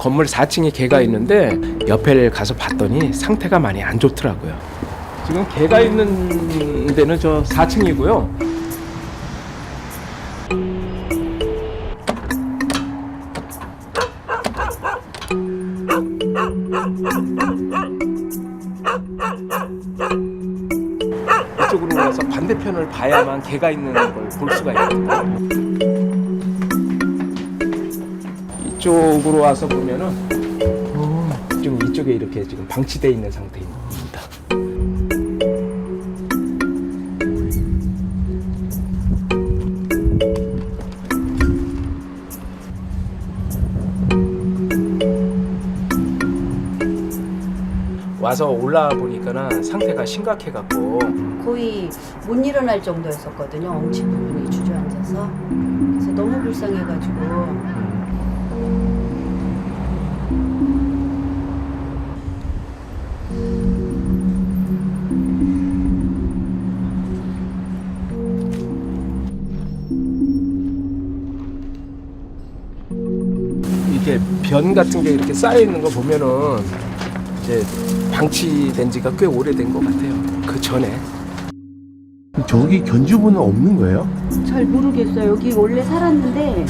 건물 4층에 개가 있는데 옆에를 가서 봤더니 상태가 많이 안 좋더라고요. 지금 개가 있는 데는 저 4층이고요. 이쪽으로 와서 반대편을 봐야만 개가 있는 걸 볼 수가 있거든요. 이쪽으로 와서 보면은 지금 이쪽에 이렇게 지금 방치되어 있는 상태입니다. 와서 올라와 보니까는 상태가 심각해갖고 거의 못 일어날 정도였었거든요. 엉치 부분이 주저앉아서. 그래서 너무 불쌍해가지고. 이게 변 같은 게 이렇게 쌓여 있는 거 보면은 이제 방치된 지가 꽤 오래된 것 같아요. 그 전에. 저기 견주분은 없는 거예요? 잘 모르겠어요. 여기 원래 살았는데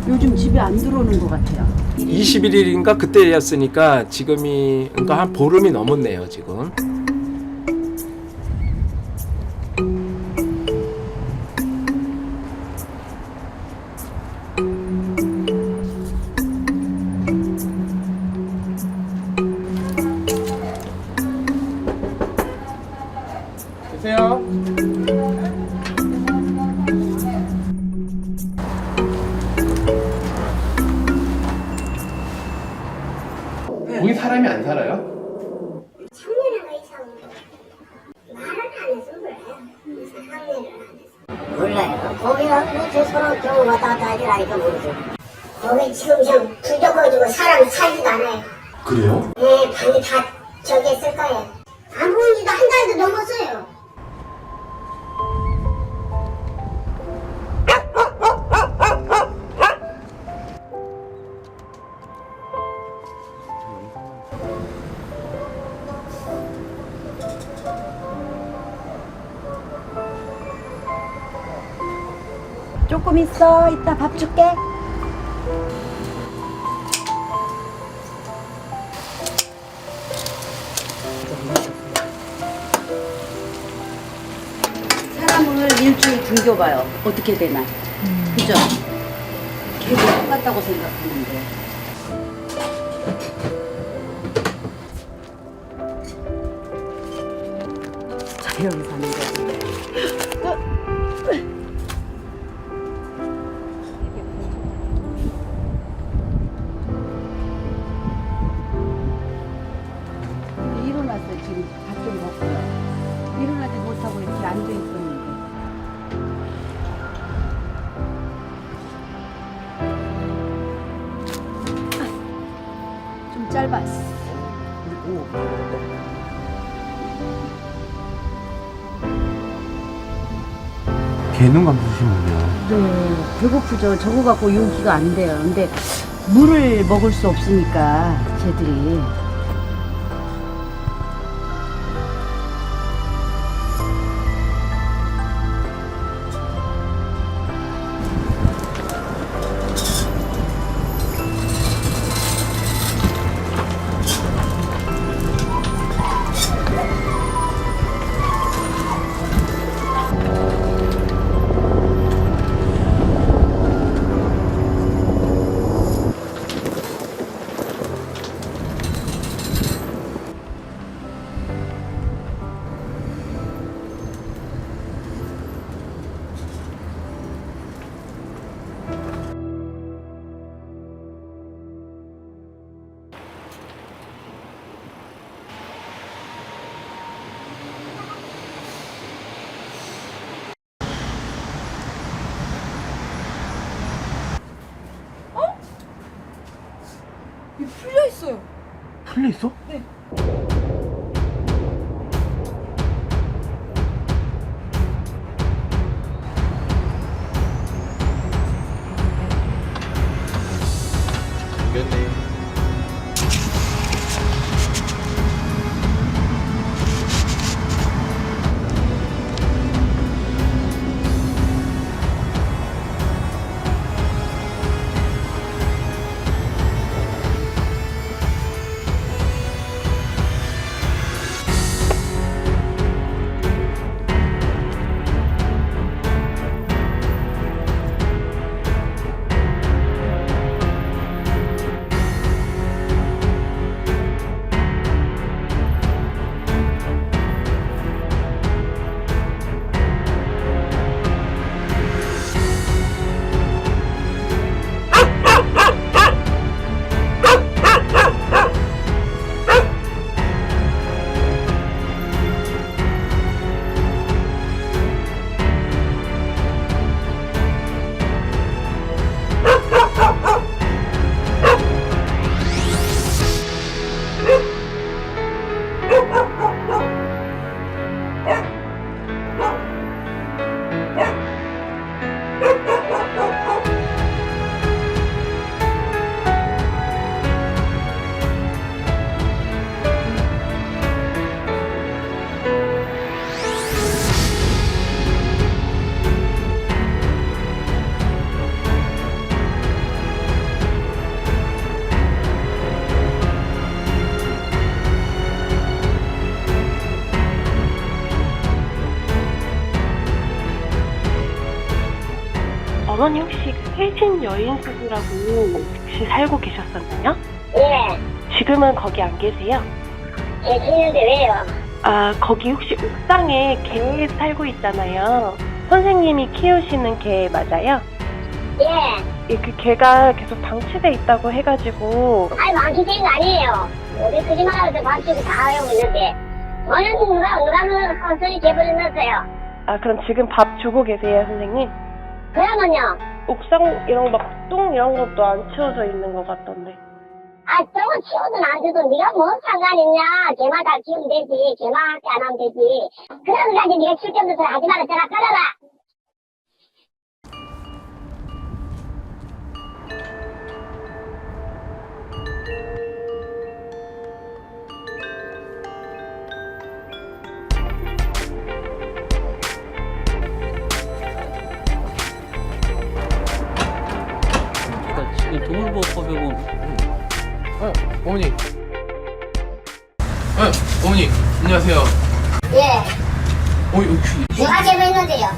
요즘 집에 안 들어오는 것 같아요. 21일인가 그때였으니까 지금이 그러니까 한 보름이 넘었네요, 지금. 계세요? 거기 사람이 안 살아요? 작년에가 이상해. 말은 안 해서 그래. 상례를 안 해서. 몰라요. 거기가 저 서로 좀 왔다 갔다 하지라니까 모르죠. 거기 지금 좀 불켜가지고 사람 살지도 않아요. 그래요? 네, 방이 다 저기 있을 거예요. 안 보인 지도 한 달도 넘었어요. 조금 있어. 이따 밥 줄게. 사람을 일주일 굶겨봐요. 어떻게 되나. 그죠? 계속 똑같다고 생각하는데. 자, 여기 사는 거. 일어났어요. 지금 밥 좀 먹고요. 일어나지 못하고 이렇게 앉아 있었는데. 좀 짧았어. 그리고 개는 감수시군요. 네, 배고프죠. 저거 갖고 유기가 안 돼요. 근데 물을 먹을 수 없으니까 쟤들이. 풀려 있어요. 풀려 있어? 네. 죽였네. 혜진 여인숙이라고 혹시 살고 계셨었나요? 예, 지금은 거기 안 계세요? 계시는데 왜요? 아, 거기 혹시 옥상에 개 살고 있잖아요. 선생님이 키우시는 개 맞아요? 예, 그 개가 계속 방치돼 있다고 해가지고. 아니 망치된 거 아니에요. 어디 거짓말하면서 방치고 다 하고 있는데 어느 누가 그 컨설이 개버려 놨어요. 아, 그럼 지금 밥 주고 계세요, 선생님? 그러면요, 옥상 이런 막 똥 이런 것도 안 치워져 있는 것 같던데. 아 저거 치워도 안 줘도 네가 뭐 상관있냐. 개마다 키우면 되지. 개마한테 안 하면 되지. 그런 거 가지고 네가 쓸데없는 소리 하지 마라. 전화 끊어라. 그러니까 지금 동물보호법에 보면 어머니. 어머니 안녕하세요. 예, 여기 내가 제보했는데요.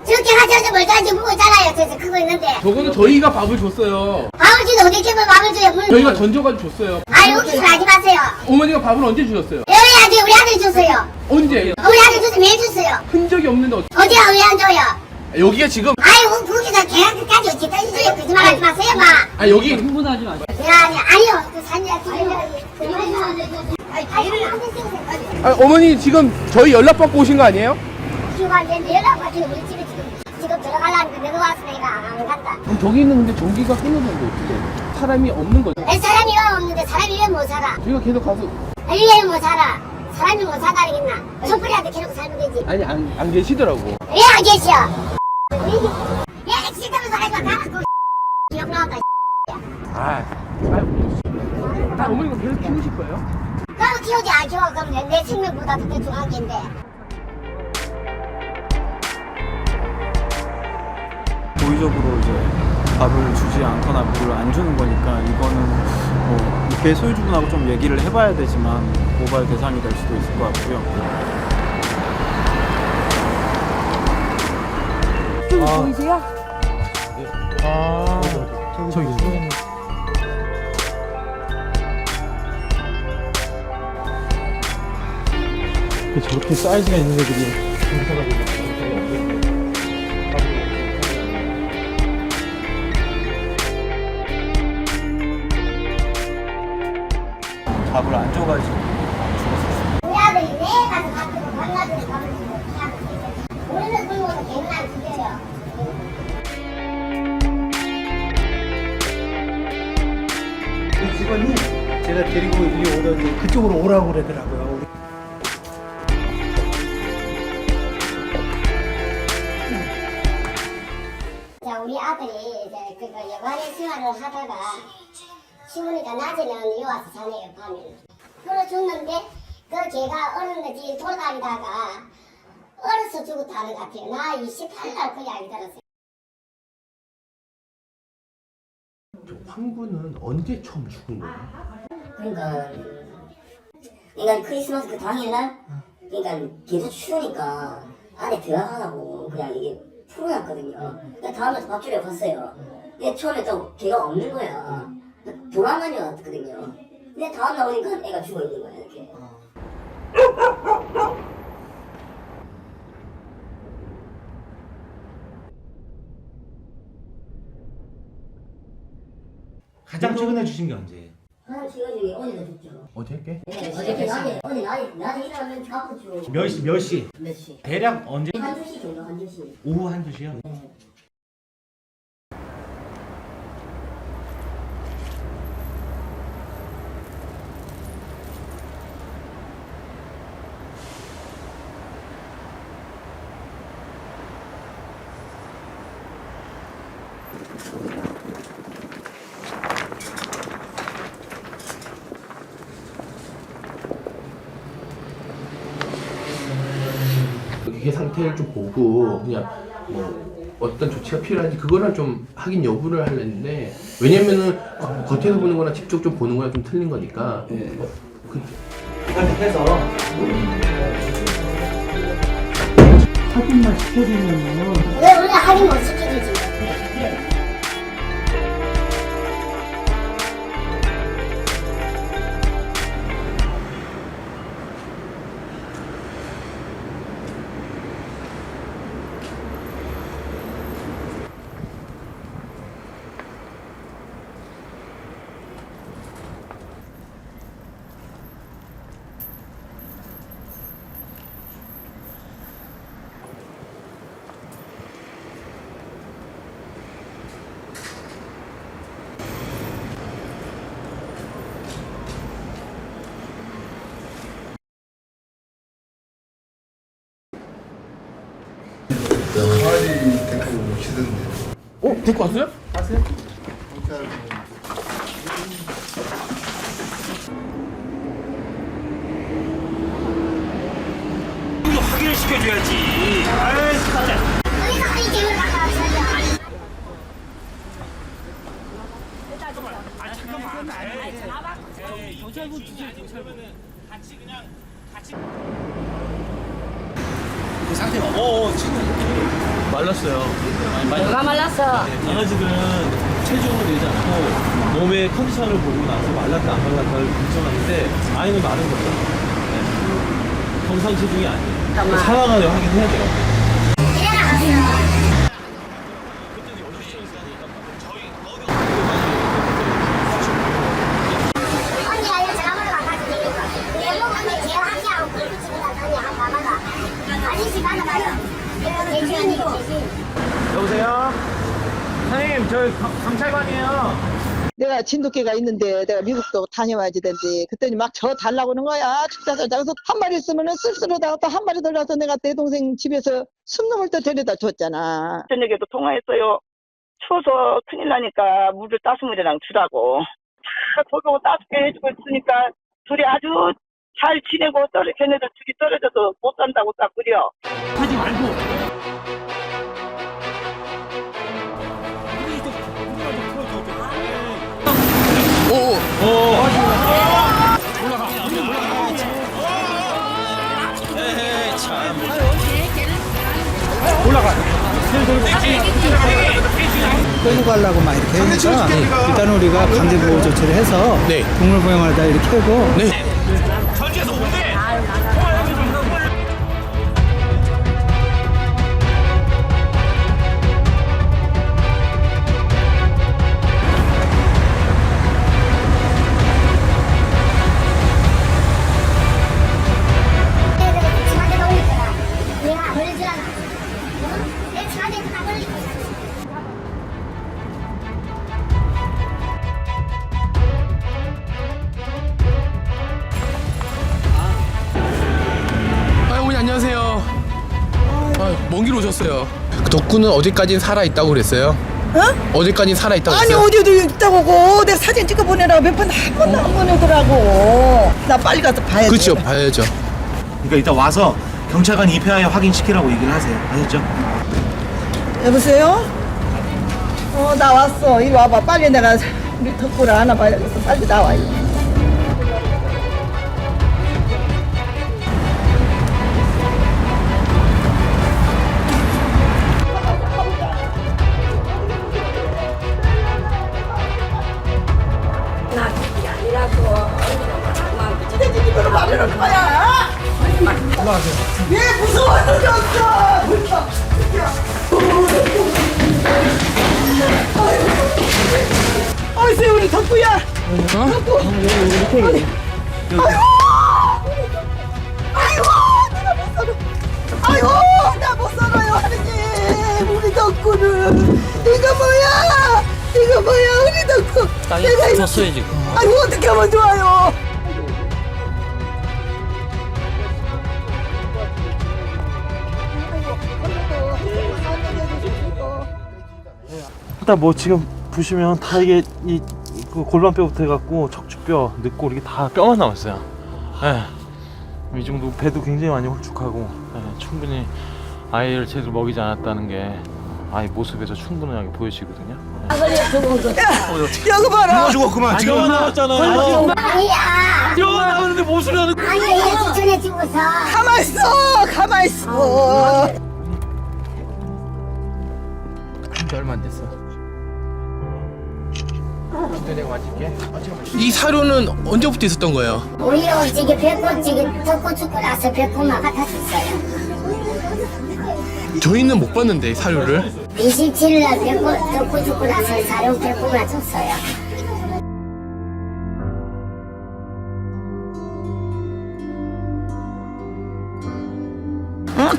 저렇게 하셔서 뭘 가지고 보고 있잖아요. 저서 그거 있는데 저거는 저희가 밥을 줬어요. 밥을 주도 어디 집에 밥을 줘요. 물. 저희가 던져가지고 줬어요. 아이 옥수수 하지 마세요. 어머니가 밥을 언제 주셨어요? 여기 아들 우리 아들이 줬어요. 언제? 우리 아들 줬으면 매일 줬어요. 흔적이 없는데 어디야 왜 안 줘요? 여기가 지금 아이고 거기서 계란 끝까지 어찌 떠주세요. 거짓말 하지 마세요 마. 여기 흥분하지 마세요. 아니요. 그 산이야 어머니 지금 저희 연락 받고 오신 거 아니에요? 지금 안 되는데 연락 받지고 우리 집에 지금 들어가려는데 내가 와서 내가 안 간다. 그럼 저기는 근데 전기가 끊어졌는데 어떻게? 사람이 없는 거죠? 내 사람이 왜 없는데 사람이 왜 못 살아? 저희가 계속 가서 왜 못 살아? 사람이 못 살아야겠나? 촛불이한테 캐놓고 살면 되지. 아니 안 계시더라고. 왜 안 계셔? 야, 쓸데없는 소리 하지 마. 가라, 기억 나왔다. 어머니가 계속 키우실 거예요? 그럼 키우지 안 키워. 그럼 내 생명보다 더 중요한 게인데. 고의적으로 이제 밥을 주지 않거나 물을 안 주는 거니까 이거는 뭐 개 소유주분하고 좀 얘기를 해봐야 되지만 고발 대상이 될 수도 있을 것 같고요. 보이세요? 저기 있네. 저렇게 사이즈가 있는 애들이 밥을 안 줘가지고 죽었었어요. 우리 아들이 내 가서 밥 주고 밤낮에 밥을 주고 우리는 굶어서 개는 안 죽여요. 그 직원이 제가 데리고 여기 오더니 그쪽으로 오라고 그러더라고요. 자, 우리 아들이 이제 그거 여관의 생활을 하다가 추우니까 낮에는 요 와서 자네요, 밤에는. 그래 줬는데 그 걔가 어른들이 돌아다니다가 어려서 죽었다는 것 같아요. 나 28날 그 이야기 들었어요. 저 황구는 언제 처음 죽은 거예요? 그러니까 크리스마스 그 당일날 그러니까 계속 추우니까 안에 들어가라고 그냥 이게 풀어놨거든요. 그러니까 다음날 밥 주러 갔어요. 근데 처음에 또 걔가 없는 거야. 도망가려 왔거든요. 근데 다음날 오니까 애가 죽어 있는 거야 이렇게. 가장 최근에 주신 게 언제예요? 하나 지어주기 어제도 줬죠. 어저께? 네, 어저께 낮에 일어나면 밥을 줘. 몇 시? 몇 시? 대략 언제? 한 2시 정도, 한 2시. 오후 1~2시요? 네. 개 상태를 좀 보고 그냥 뭐 어떤 조치가 필요한지 그거를 좀 확인 여부를 하려는데 왜냐면은 겉에서 보는 거나 직접 좀 보는 거랑 좀 틀린 거니까 해서 확인만 시켜주면은 왜 우리가 확인 못 시켜주지? 시키던데. 데리고 왔어요? 말랐어요. 누가 말랐어? 강아지들은 체중을 내지 않고 몸의 컨디션을 보고 나서 말랐다 안 말랐다를 결정하는데 아이는 마른 거죠. 네. 정상 체중이 아니에요. 상황을 확인해야 돼요. 언니 아니야 전화번호 바꿔주지. 내 몸에 제일 하시하고 그렇게 지내다더니 한 가마가 아저씨 받아봐요. 내 주인이고. 여보세요? 선생님, 저 경찰관이에요. 내가 진돗개가 있는데 내가 미국도 다녀와야지 된대. 그랬더니 막 저 달라고 하는 거야. 축사서 그래서 한 마리 있으면은 쓸쓸하다가 또 한 마리 들어서 내가 내 동생 집에서 숨 넘을 때 데려다 줬잖아. 저녁에도 통화했어요. 추워서 큰일 나니까 물을 따스물이랑 주라고. 다 저거 따뜻하게 해주고 있으니까 둘이 아주 잘 지내고 걔네들 둘이 떨어져서 못 산다고 딱 그려. 하지 말고. 끌고 가려고 막 이렇게 하니까 일단 우리가 강제보호 조치를 해서 네. 동물보행하다 이렇게 하고 네. 집한테 놀릴 거야. 내가 걸릴 줄 알아. 내 집한테 다 걸릴 거야. 어머니 안녕하세요. 먼 길 오셨어요. 덕구는 어디까지 살아 있다고 그랬어요? 어디까지 살아 있다고 아니 그랬어요? 어디도 있다고 내가 사진 찍어 보내라고 몇 번 한 번도 안 보내더라고. 나 빨리 가서 봐야지. 그렇죠, 봐야죠. 그러니까 이따 와서 경찰관 입회하여 확인시키라고 얘기를 하세요. 아셨죠? 여보세요? 나 왔어. 이리 와봐. 빨리 내가 우리 덕구를 안아봐야겠어. 빨리 나와. 이리. 왜 무서워서 졌어? 어이 우리 덕구야. 덕구. 아이고 내가 못 살아. 아이고 나 못 살아요 하느님. 우리 덕구는 이거 뭐야 우리 덕구. 땅에 붙었어요 지금. 아이고 어떻게 하면 좋아요. 일단 뭐 지금 보시면 다 이게 그 골반뼈부터 해갖고 척추뼈, 늑골 이게 다 뼈만 남았어요. 예. 이 정도 배도 굉장히 많이 홀쭉하고 충분히 아이를 제대로 먹이지 않았다는 게 아이 모습에서 충분하게 보여지거든요. 여기 봐라. 죽었구만. 지금 남았잖아요. 아니야. 뼈가 남았는데 모습이 하는. 아니야 얘 주전에 죽어서. 가만 있어. 한지 얼마 안 됐어. 내가 맞을게. 이 사료는 언제부터 있었던 거예요? 오히려 지금 배꼽 지금 덮고 죽고 나서 배꼽만 같았었어요. 저희는 못 봤는데 이 사료를. 27일날 배꼽 덮고 죽고 나서 사료 배꼽만 줬어요.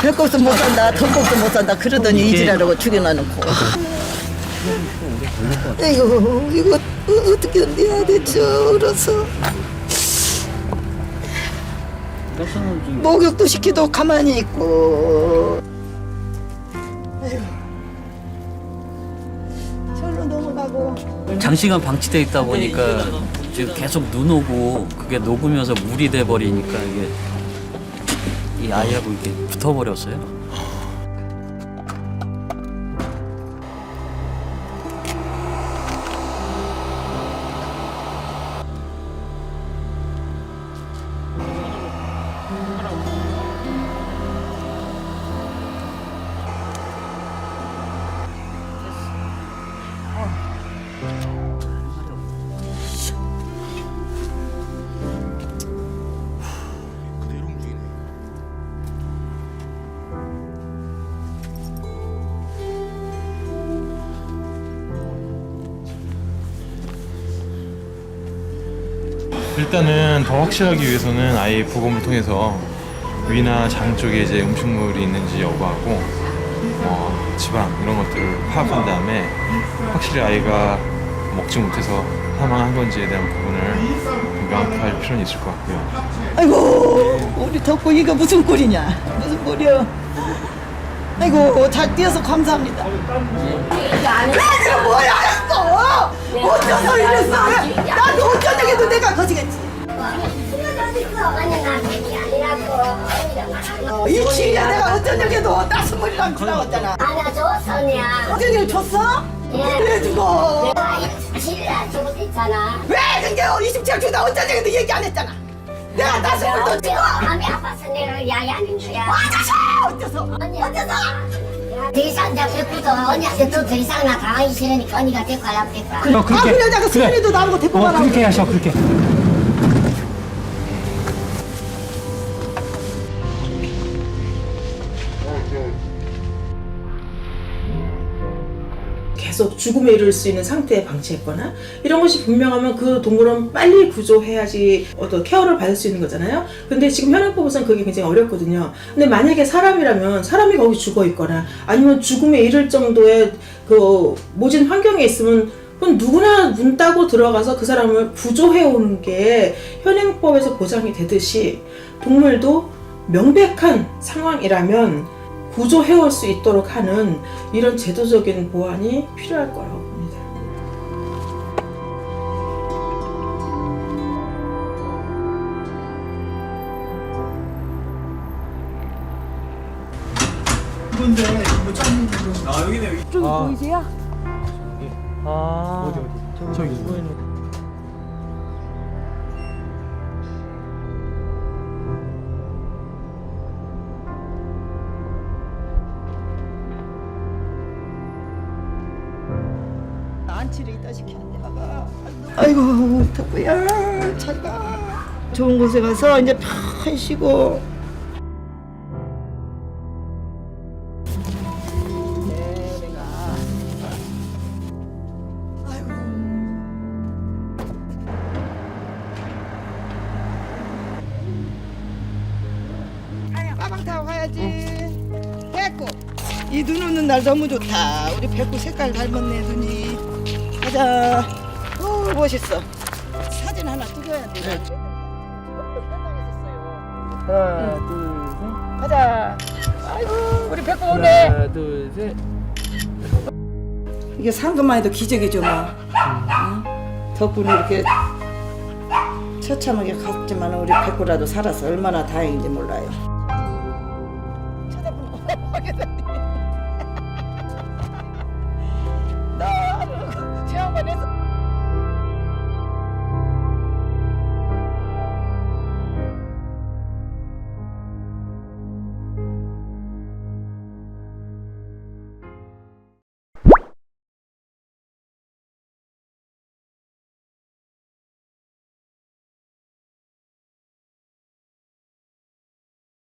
배꼽도 못 산다, 턱꼽도 못 산다 그러더니 이지라라고 죽여놔놓고. 이거 어떻게 해야 되죠? 울어서 목욕도 시키도 가만히 있고. 장시간 방치돼 있다 보니까 지금 계속 눈 오고 그게 녹으면서 물이 돼 버리니까 이게 이 아이하고 이게 붙어버렸어요. 일단은 더 확실하기 위해서는 아이 부검을 통해서 위나 장 쪽에 이제 음식물이 있는지 여부하고 지방 이런 것들을 파악한 다음에 확실히 아이가 먹지 못해서 사망한 건지에 대한 부분을 명확히 할 필요는 있을 것 같고요. 아이고 우리 덕구 이거 무슨 꼴이냐 무슨 꼴이야. 아이고 잘 뛰어서 감사합니다. 왜 뭐야 이거 어쩌서 이랬어. 나도 어쩌냐고 내가 거지겠지. 이 치야 내가 어쩌냐고 따스물이랑 지나갔잖아. 안아줘 선이야. 어쩌냐고 줬어? 왜 주고? 내가 질라 주고 있잖아. 왜 그게 27 주다 어쩌냐고 얘기 안 했잖아. 내가 따스물도 주고. 마음이 아파서 내가 야야하는 거야. 어쩌서? 어쩌서? 더 이상 내가 데리고도 언니한테 또 더 이상 나 당하기 싫으니까 언니가 데리고 가려고 데리고 와. 그래 내가 수민이도 나보고 데리고 가라고. 그렇게 하셔 그렇게. 계속 죽음에 이를 수 있는 상태에 방치했거나 이런 것이 분명하면 그 동물은 빨리 구조해야지 어떤 케어를 받을 수 있는 거잖아요. 근데 지금 현행법에서는 그게 굉장히 어렵거든요. 근데 만약에 사람이라면 사람이 거기 죽어 있거나 아니면 죽음에 이를 정도의 그 모진 환경에 있으면 그건 누구나 문 따고 들어가서 그 사람을 구조해 오는 게 현행법에서 보장이 되듯이 동물도 명백한 상황이라면 구조해올 수 있도록 하는 이런 제도적인 보완이 필요할 거라고 봅니다. 근데 뭐 짠. 아 여기네. 저기 보이세요? 어디 저기 안치를 이따 시켰는데 아이고 덕구야 잘가 좋은 곳에 가서 이제 편 쉬고. 가방 타고 가야지. 백구 이 눈 오는 날 너무 좋다. 우리 백구 색깔 닮았네 눈이. 가자. 오 멋있어. 사진 하나 찍어야 돼. 하나 둘 셋. 가자. 아이고 우리 백구 오네. 하나 둘 셋. 이게 상금만 해도 기적이죠 뭐. 응? 덕분에 이렇게 처참하게 갔지만 우리 백구라도 살아서 얼마나 다행인지 몰라요.